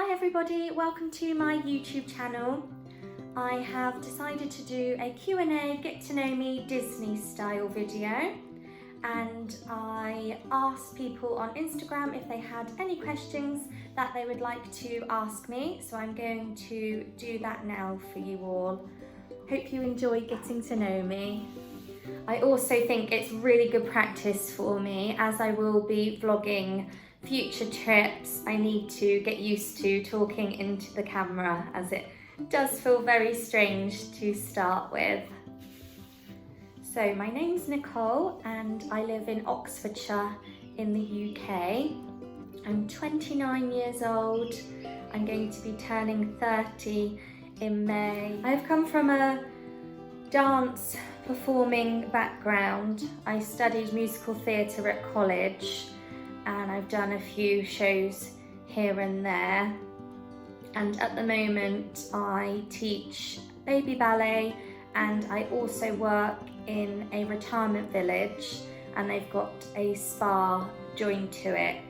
Hi everybody, welcome to my YouTube channel. I have decided to do a Q&A get to know me Disney style video, and I asked people on Instagram if they had any questions that they would like to ask me, so I'm going to do that now for you all. Hope you enjoy getting to know me. I also think it's really good practice for me, as I will be vlogging future trips. I need to get used to talking into the camera, as it does feel very strange to start with. So my name's Nicole and I live in Oxfordshire in the UK. I'm 29 years old. I'm going to be turning 30 in May. I've come from a dance performing background. I studied musical theatre at college, and I've done a few shows here and there. And at the moment I teach baby ballet, and I also work in a retirement village, and they've got a spa joined to it.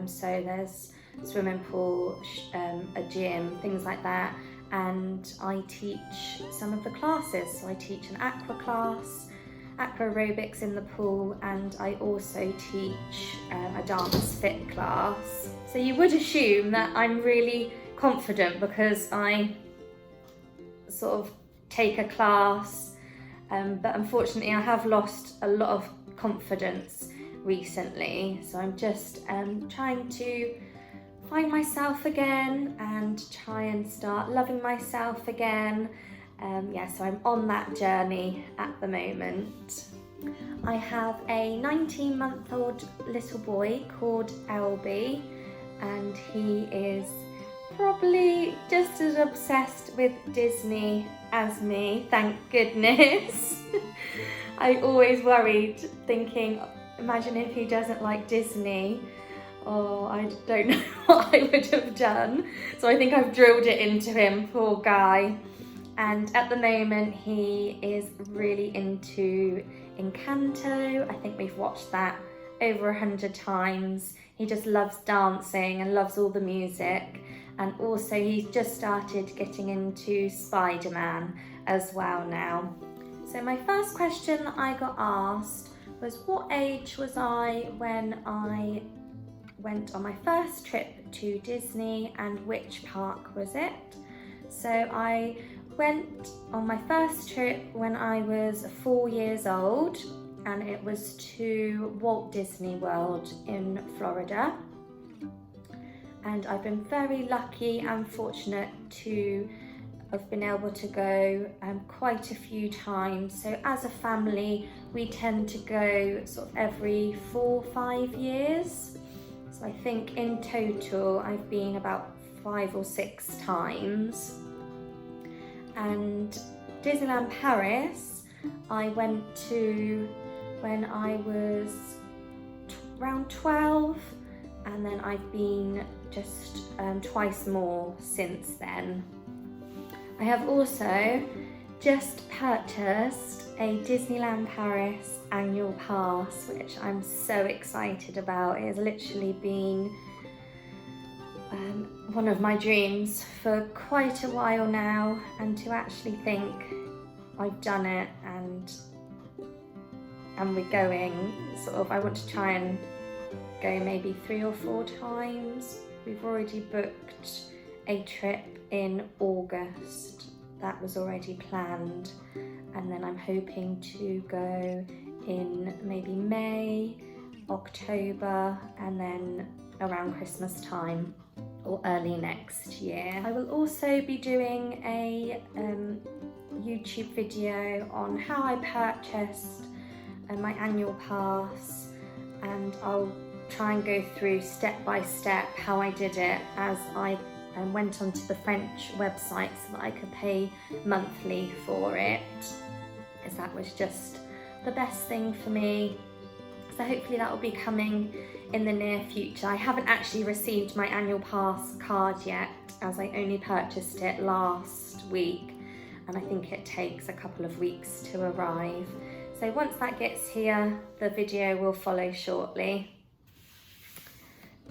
So there's a swimming pool, a gym, things like that. And I teach some of the classes. So I teach an aqua class, aqua aerobics in the pool, and I also teach a dance fit class. So you would assume that I'm really confident because I sort of take a class, but unfortunately I have lost a lot of confidence recently. So I'm just trying to find myself again and try and start loving myself again. So I'm on that journey at the moment. I have a 19-month-old little boy called Elby, and he is probably just as obsessed with Disney as me, thank goodness. I always worried, thinking, imagine if he doesn't like Disney. Oh, I don't know what I would have done. So I think I've drilled it into him, poor guy. And at the moment he is really into Encanto. I think we've watched that over 100 times. He just loves dancing and loves all the music. And also he's just started getting into Spider-Man as well now. So my first question I got asked was, what age was I when I went on my first trip to Disney, and which park was it? So I went on my first trip when I was 4 years old, and it was to Walt Disney World in Florida. And I've been very lucky and fortunate to have been able to go quite a few times. So as a family, we tend to go sort of every 4 or 5 years. So I think in total I've been about 5 or 6 times. And Disneyland Paris I went to when I was around 12, and then I've been just twice more since then. I have also just purchased a Disneyland Paris annual pass, which I'm so excited about. It has literally been one of my dreams for quite a while now, and to actually think I've done it and we're going, sort of, I want to try and go maybe 3 or 4 times. We've already booked a trip in August that was already planned, and then I'm hoping to go in maybe May, October, and then around Christmas time or early next year. I will also be doing a YouTube video on how I purchased my annual pass, and I'll try and go through step by step how I did it, as I went onto the French website so that I could pay monthly for it, as that was just the best thing for me. So hopefully that will be coming in the near future. I haven't actually received my annual pass card yet, as I only purchased it last week, and I think it takes a couple of weeks to arrive. So once that gets here, the video will follow shortly.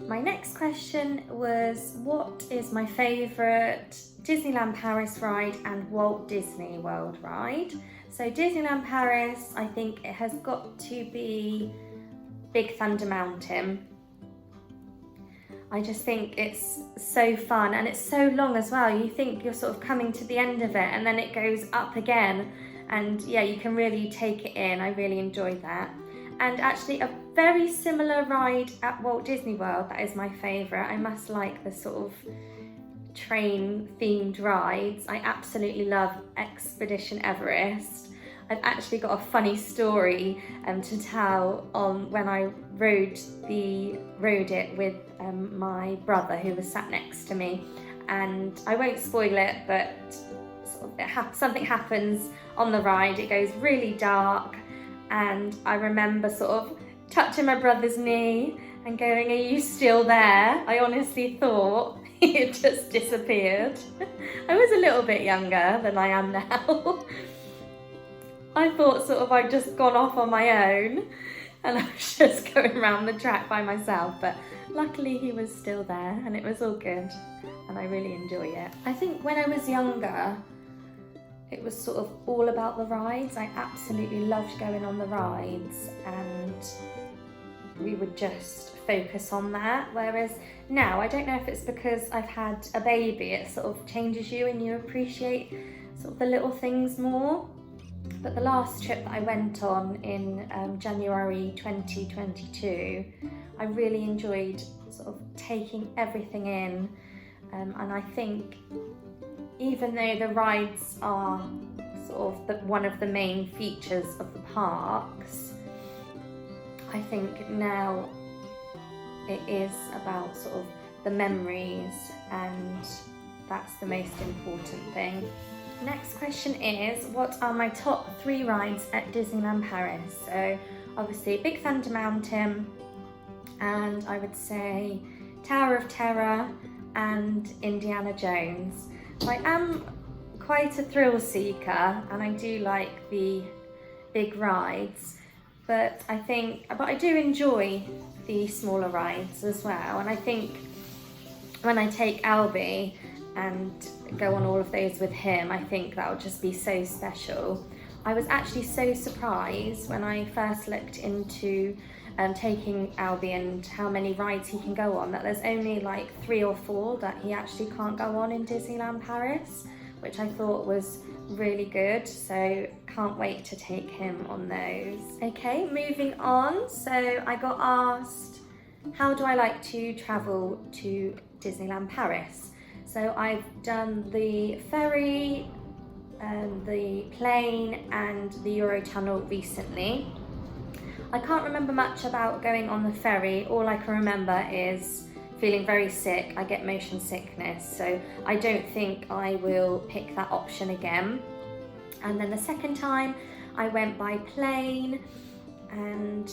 My next question was, what is my favourite Disneyland Paris ride and Walt Disney World ride? So Disneyland Paris, I think it has got to be Big Thunder Mountain. I just think it's so fun, and it's so long as well. You think you're sort of coming to the end of it, and then it goes up again, and yeah, you can really take it in. I really enjoyed that. And actually a very similar ride at Walt Disney World that is my favourite. I must like the sort of train themed rides. I absolutely love Expedition Everest. I've actually got a funny story to tell on when I rode it with my brother, who was sat next to me, and I won't spoil it, but sort of something happens on the ride. It goes really dark, and I remember sort of touching my brother's knee and going, "Are you still there?" I honestly thought he had just disappeared. I was a little bit younger than I am now. I thought sort of I'd just gone off on my own and I was just going around the track by myself, but luckily he was still there and it was all good, and I really enjoy it. I think when I was younger, it was sort of all about the rides. I absolutely loved going on the rides, and we would just focus on that. Whereas now, I don't know if it's because I've had a baby, it sort of changes you and you appreciate sort of the little things more. But the last trip that I went on in January 2022, I really enjoyed sort of taking everything in, and I think even though the rides are sort of one of the main features of the parks, I think now it is about sort of the memories, and that's the most important thing. Next question is, what are my top 3 rides at Disneyland Paris? So obviously Big Thunder Mountain, and I would say Tower of Terror and Indiana Jones. So I am quite a thrill seeker, and I do like the big rides, but I do enjoy the smaller rides as well. And I think when I take Albie and go on all of those with him, I think that would just be so special. I was actually so surprised when I first looked into taking Albie and how many rides he can go on, that there's only like 3 or 4 that he actually can't go on in Disneyland Paris, which I thought was really good, so can't wait to take him on those. Okay, moving on. So I got asked, how do I like to travel to Disneyland Paris? So I've done the ferry, the plane and the Eurotunnel recently. I can't remember much about going on the ferry. All I can remember is feeling very sick. I get motion sickness, so I don't think I will pick that option again. And then the second time I went by plane, and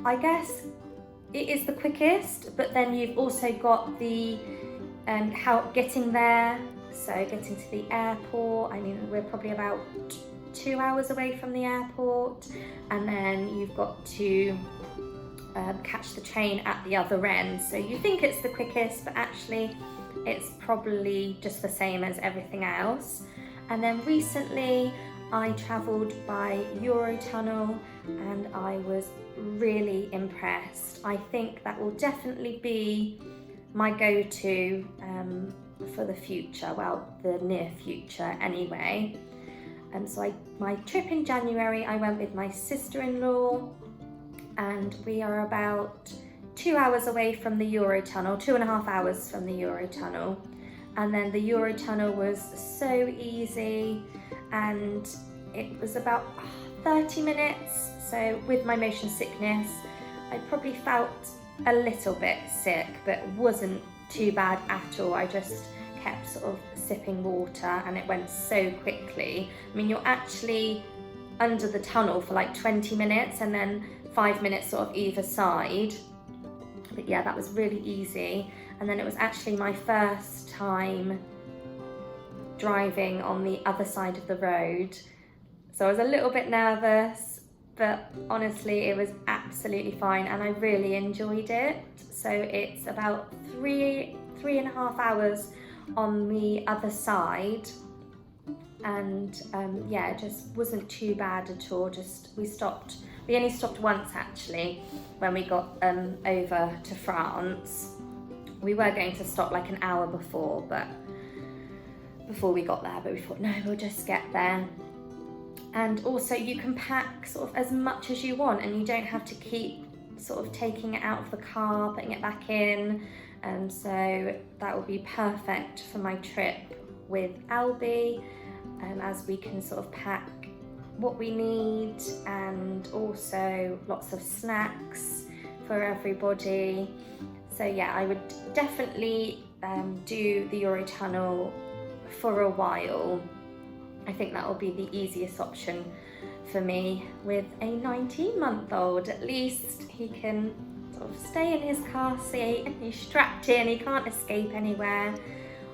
I guess it is the quickest, but then you've also got the how getting there, so getting to the airport. I mean, we're probably about 2 hours away from the airport, and then you've got to catch the train at the other end. So you think it's the quickest, but actually it's probably just the same as everything else. And then recently I travelled by Eurotunnel and I was really impressed. I think that will definitely be my go-to for the future, well, the near future anyway. So my trip in January, I went with my sister-in-law, and we are about 2 hours away from the Eurotunnel, 2.5 hours from the Eurotunnel. And then the Eurotunnel was so easy, and it was about 30 minutes. So with my motion sickness, I probably felt a little bit sick, but wasn't too bad at all. I just kept sort of sipping water and it went so quickly. I mean, you're actually under the tunnel for like 20 minutes and then 5 minutes sort of either side. But yeah, that was really easy. And then it was actually my first time driving on the other side of the road. So I was a little bit nervous, but honestly it was absolutely fine and I really enjoyed it. So it's about 3.5 hours on the other side, and yeah, it just wasn't too bad at all. We only stopped once actually when we got over to France. We were going to stop like an hour before we got there, but we thought no, we'll just get there. And also you can pack sort of as much as you want and you don't have to keep sort of taking it out of the car, putting it back in. So that will be perfect for my trip with Albie, as we can sort of pack what we need and also lots of snacks for everybody. So yeah, I would definitely do the Eurotunnel for a while. I think that will be the easiest option for me with a 19-month-old. At least he can sort of stay in his car seat and he's strapped in, he can't escape anywhere.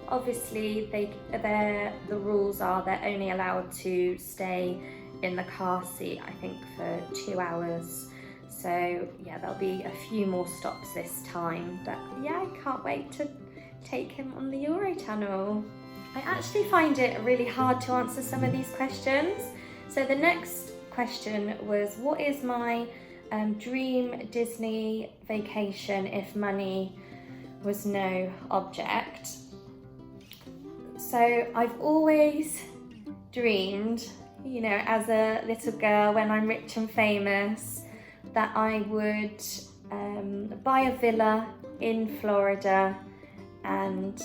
Obviously the rules are they're only allowed to stay in the car seat, I think, for 2 hours. So yeah, there'll be a few more stops this time, but yeah, I can't wait to take him on the Eurotunnel. I actually find it really hard to answer some of these questions. So the next question was, what is my dream Disney vacation if money was no object? So I've always dreamed, you know, as a little girl when I'm rich and famous, that I would buy a villa in Florida and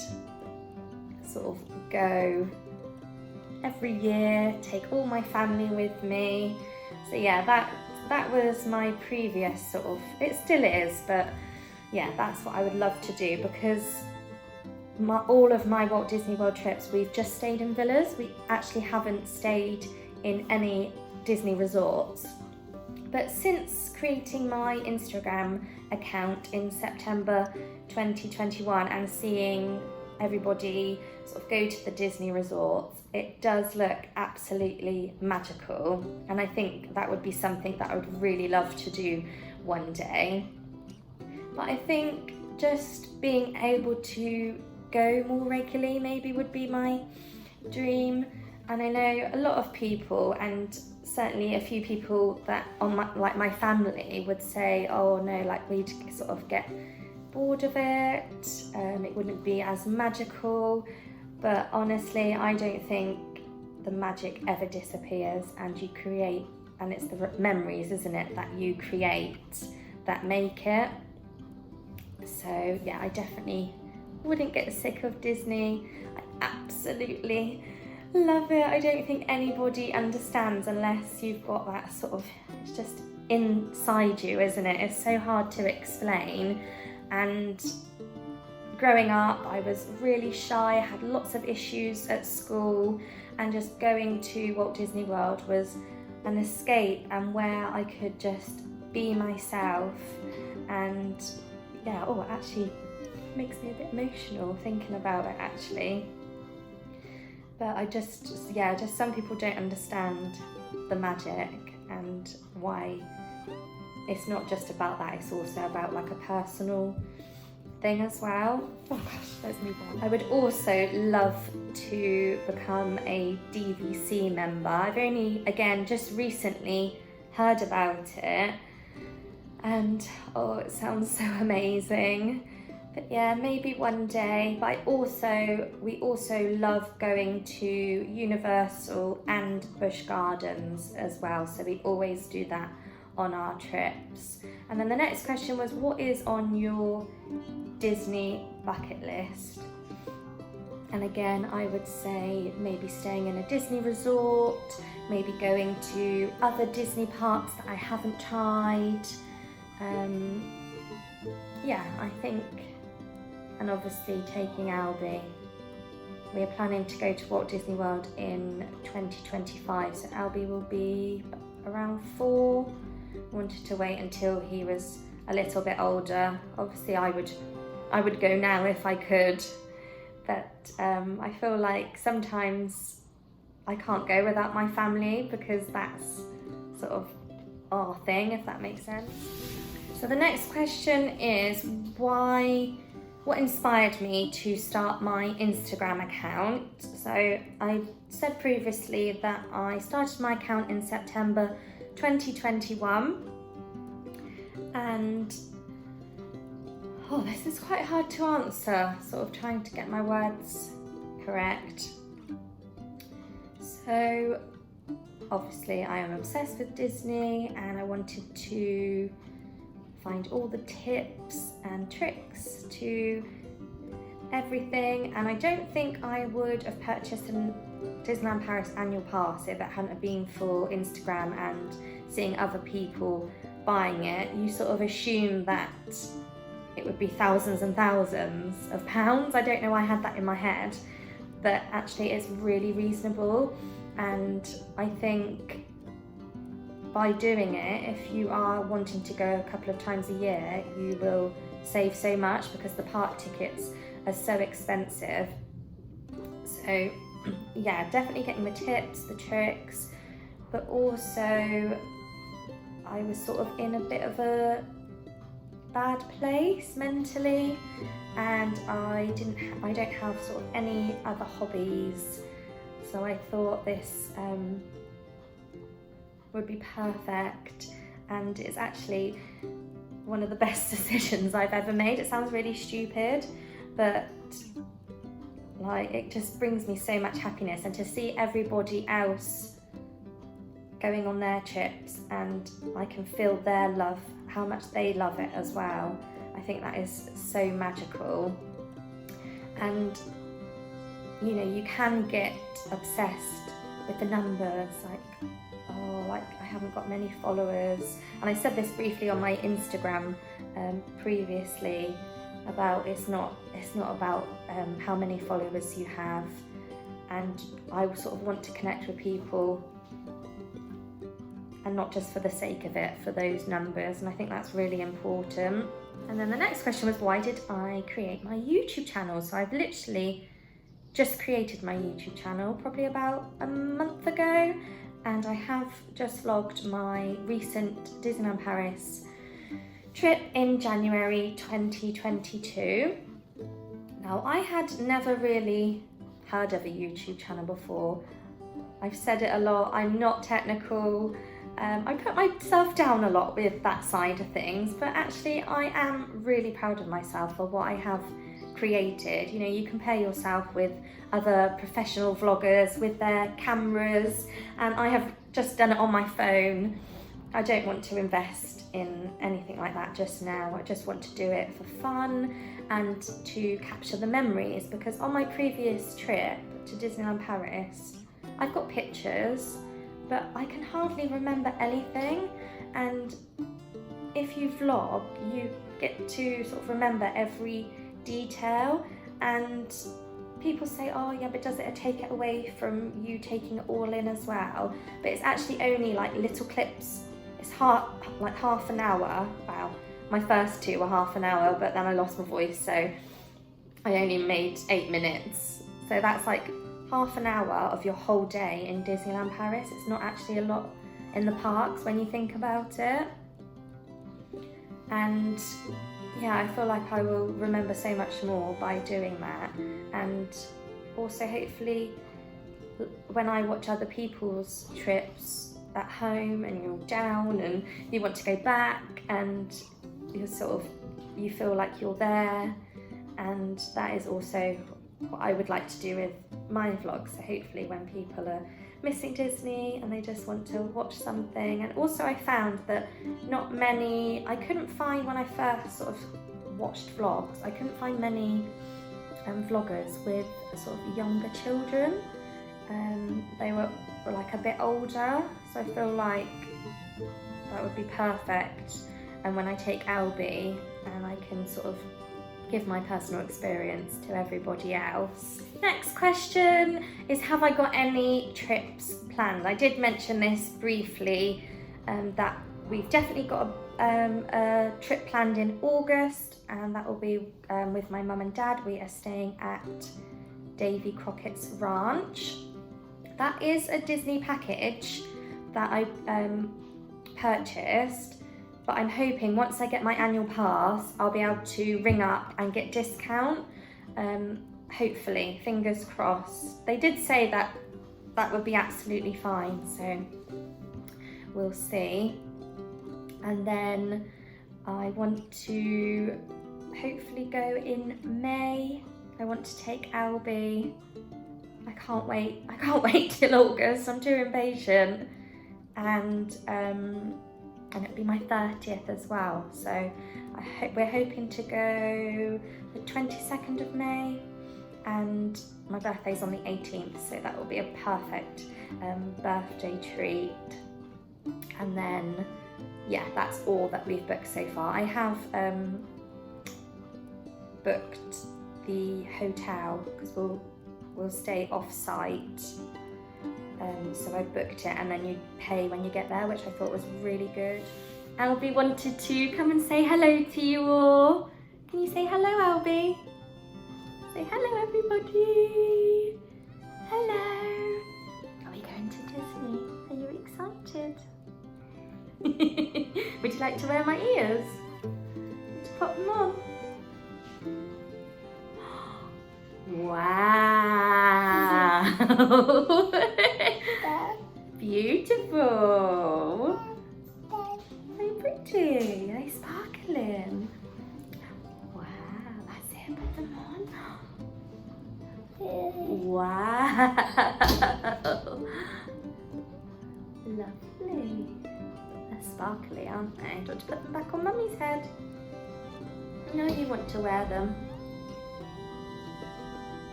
sort of go every year, take all my family with me. So yeah, that was my previous sort of, it still is, but yeah, that's what I would love to do, because all of my Walt Disney World trips, we've just stayed in villas. We actually haven't stayed in any Disney resorts. But since creating my Instagram account in September 2021 and seeing everybody sort of go to the Disney resorts, it does look absolutely magical, and I think that would be something that I would really love to do one day. But I think just being able to go more regularly maybe would be my dream. And I know a lot of people, and certainly a few people that on my family would say, oh no, like we'd sort of get bored of it, it wouldn't be as magical. But honestly, I don't think the magic ever disappears, and you create, and it's the memories, isn't it, that you create that make it. So yeah, I definitely wouldn't get sick of Disney. I absolutely love it. I don't think anybody understands unless you've got that sort of, it's just inside you, isn't it? It's so hard to explain. And growing up, I was really shy, I had lots of issues at school, and just going to Walt Disney World was an escape and where I could just be myself. And yeah, oh, it actually makes me a bit emotional thinking about it actually. But I just some people don't understand the magic and why it's not just about that, it's also about like a personal thing as well. Oh gosh, let's move on. I would also love to become a DVC member. I've only, again, just recently heard about it, and oh, it sounds so amazing. But yeah, maybe one day. But we also love going to Universal and Busch Gardens as well, so we always do that on our trips. And then the next question was, what is on your Disney bucket list? And again, I would say maybe staying in a Disney resort, maybe going to other Disney parks that I haven't tried. Yeah, I think, and obviously taking Albie. We are planning to go to Walt Disney World in 2025, so Albie will be around 4. Wanted to wait until he was a little bit older. Obviously I would go now if I could, but I feel like sometimes I can't go without my family, because that's sort of our thing, if that makes sense. So the next question is what inspired me to start my Instagram account? So I said previously that I started my account in September 2021, and this is quite hard to answer, sort of trying to get my words correct. So obviously I am obsessed with Disney, and I wanted to find all the tips and tricks to everything, and I don't think I would have purchased a Disneyland Paris annual pass if it hadn't been for Instagram and seeing other people buying it. You sort of assume that it would be thousands and thousands of pounds. I don't know why I had that in my head, but actually it's really reasonable, and I think by doing it, if you are wanting to go a couple of times a year, you will save so much because the park tickets are so expensive. So yeah, definitely getting the tips, the tricks, but also I was sort of in a bit of a bad place mentally, and I don't have sort of any other hobbies, so I thought this would be perfect, and it's actually one of the best decisions I've ever made. It sounds really stupid, but like it just brings me so much happiness, and to see everybody else going on their trips and I can feel their love, how much they love it as well. I think that is so magical. And you know, you can get obsessed with the numbers, like, oh, like I haven't got many followers. And I said this briefly on my Instagram previously about it's not about how many followers you have, and I sort of want to connect with people and not just for the sake of it, for those numbers, and I think that's really important. And then the next question was, why did I create my YouTube channel? So I've literally just created my YouTube channel probably about a month ago, and I have just vlogged my recent Disneyland Paris trip in January 2022. Now, I had never really heard of a YouTube channel before. I've said it a lot, I'm not technical. I put myself down a lot with that side of things, but actually I am really proud of myself for what I have created. You know, you compare yourself with other professional vloggers with their cameras, and I have just done it on my phone. I don't want to invest in anything like that just now. I just want to do it for fun and to capture the memories, because on my previous trip to Disneyland Paris, I've got pictures, but I can hardly remember anything. And if you vlog, you get to sort of remember every detail, and people say, oh yeah, but does it take it away from you taking it all in as well? But it's actually only like little clips. It's like half an hour. Wow, my first two were half an hour, but then I lost my voice, so I only made 8 minutes. So that's like half an hour of your whole day in Disneyland Paris. It's not actually a lot in the parks when you think about it. And yeah, I feel like I will remember so much more by doing that. And also hopefully when I watch other people's trips at home and you're down and you want to go back and you feel like you're there, and that is also what I would like to do with my vlogs. So hopefully when people are missing Disney and they just want to watch something. And also I found that I couldn't find, when I first sort of watched vlogs, I couldn't find many vloggers with sort of younger children. They were like a bit older, so I feel like that would be perfect. And when I take Albie, and I can sort of give my personal experience to everybody else. Next question is, have I got any trips planned? I did mention this briefly, that we've definitely got a trip planned in August, and that will be with my mum and dad. We are staying at Davy Crockett's ranch. That is a Disney package that I purchased, but I'm hoping once I get my annual pass, I'll be able to ring up and get discount. Hopefully, fingers crossed. They did say that would be absolutely fine, so we'll see. And then I want to hopefully go in May. I want to take Albie. I can't wait till August. I'm too impatient. And it'll be my 30th as well. So we're hoping to go the 22nd of May, and my birthday's on the 18th, so that will be a perfect birthday treat. And then, yeah, that's all that we've booked so far. I have booked the hotel because we'll stay off-site. So I booked it, and then you pay when you get there, which I thought was really good. Albie wanted to come and say hello to you all. Can you say hello, Albie? Say hello, everybody. Hello. Are we going to Disney? Are you excited? Would you like to wear my ears? To pop them on? Wow. Beautiful. Very pretty. They sparkling. Wow, that's it. Put them on. Wow. Lovely. They're sparkly, aren't they? Do you want to put them back on Mummy's head? No, you want to wear them.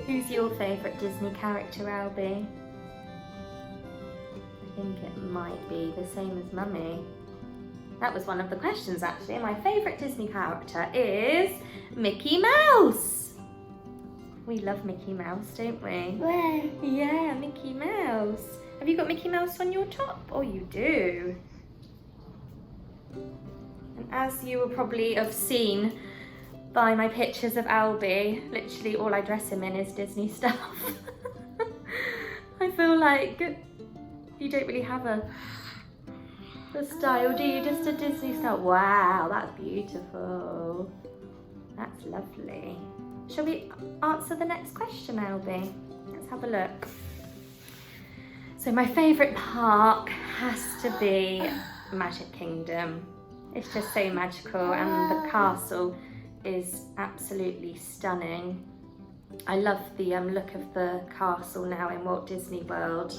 Who's your favourite Disney character, Albie? I think it might be the same as Mummy. That was one of the questions, actually. My favourite Disney character is Mickey Mouse. We love Mickey Mouse, don't we? Where? Yeah, Mickey Mouse. Have you got Mickey Mouse on your top? Oh, you do. And as you will probably have seen by my pictures of Albie, literally all I dress him in is Disney stuff. I feel like you don't really have a style, do you? Just a Disney style. Wow, that's beautiful. That's lovely. Shall we answer the next question, Albie? Let's have a look. So my favourite park has to be Magic Kingdom. It's just so magical, and the castle is absolutely stunning. I love the look of the castle now in Walt Disney World.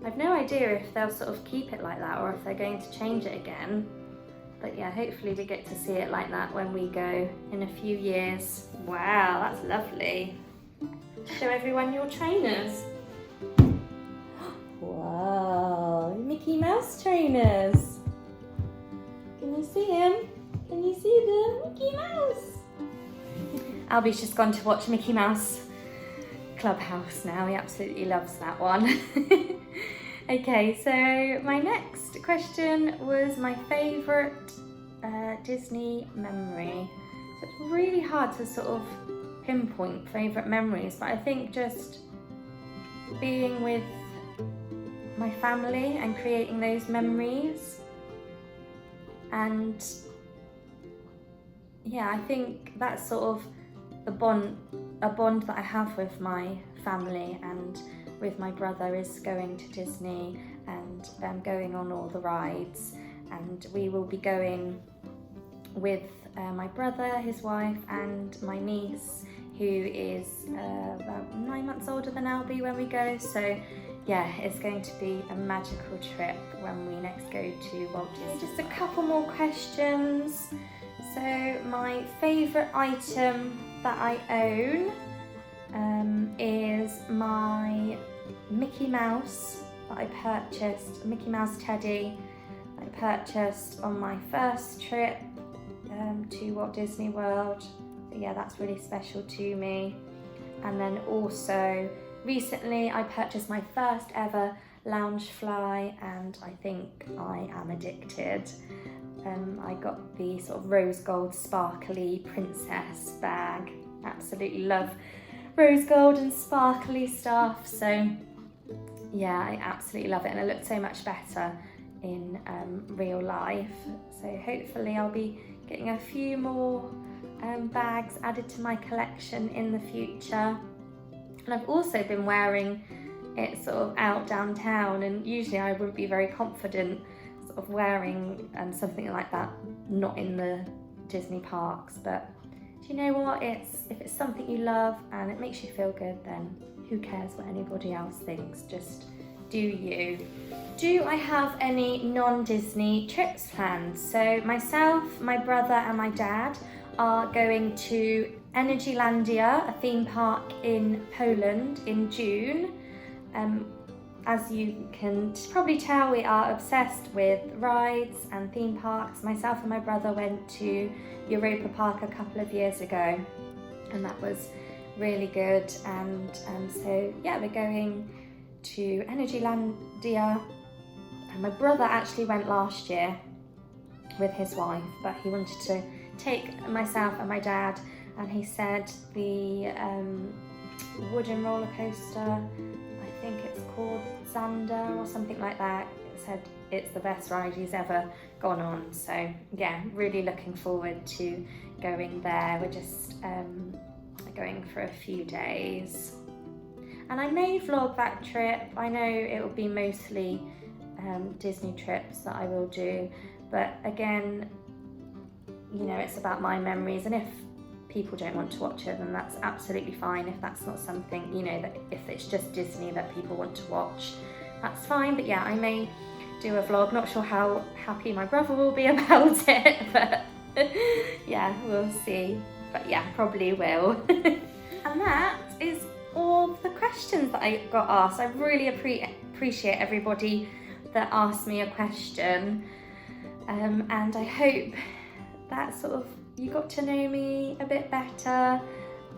I've no idea if they'll sort of keep it like that or if they're going to change it again. But yeah, hopefully we get to see it like that when we go in a few years. Wow, that's lovely. Show everyone your trainers. Wow, Mickey Mouse trainers. Can you see him? Can you see them? Mickey Mouse! Albie's just gone to watch Mickey Mouse Clubhouse now. He absolutely loves that one. Okay, so my next question was my favourite Disney memory. So it's really hard to sort of pinpoint favourite memories, but I think just being with my family and creating those memories. And yeah, I think that's sort of a bond that I have with my family and with my brother is going to Disney and going on all the rides. And we will be going with my brother, his wife, and my niece, who is about 9 months older than Albie when we go. So yeah, it's going to be a magical trip when we next go to Walt Disney. Just a couple more questions. So my favourite item that I own is my Mickey Mouse that I purchased, Mickey Mouse teddy that I purchased on my first trip to Walt Disney World. So yeah, that's really special to me. And then also recently I purchased my first ever Loungefly, and I think I am addicted. I got the sort of rose gold sparkly princess bag. Absolutely love rose gold and sparkly stuff. So yeah, I absolutely love it, and it looks so much better in real life. So hopefully I'll be getting a few more bags added to my collection in the future. And I've also been wearing it sort of out downtown, and usually I wouldn't be very confident sort of wearing something like that not in the Disney parks, but do you know what, if it's something you love and it makes you feel good, then who cares what anybody else thinks? Just do you. Do I have any non-Disney trips planned? So myself, my brother and my dad are going to Energylandia, a theme park in Poland, in June. As you can probably tell, we are obsessed with rides and theme parks. Myself and my brother went to Europa Park a couple of years ago, and that was really good. And so yeah, we're going to Energylandia. And my brother actually went last year with his wife, but he wanted to take myself and my dad, and he said the wooden roller coaster, I think it's called Zander or something like that, said it's the best ride he's ever gone on. So yeah, really looking forward to going there. We're just going for a few days, and I may vlog that trip. I know it will be mostly Disney trips that I will do, but again, you know, it's about my memories, and if people don't want to watch it, then that's absolutely fine. If that's not something, you know, that if it's just Disney that people want to watch, that's fine. But yeah, I may do a vlog. Not sure how happy my brother will be about it, but yeah, we'll see. But yeah, probably will. And that is all the questions that I got asked. I really appreciate everybody that asked me a question, and I hope that sort of you got to know me a bit better,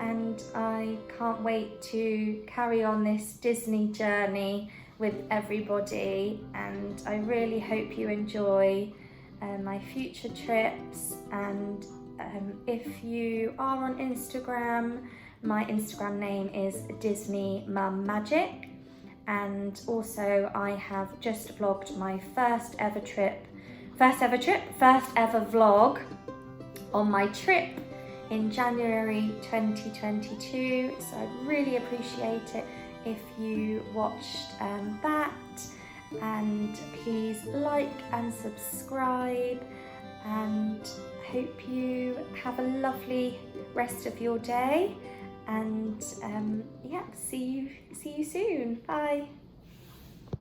and I can't wait to carry on this Disney journey with everybody, and I really hope you enjoy my future trips. And if you are on Instagram, my Instagram name is Disney Mum Magic, and also I have just vlogged my first ever vlog on my trip in January 2022, so I'd really appreciate it if you watched that, and please like and subscribe, and hope you have a lovely rest of your day, and yeah, see you soon. Bye.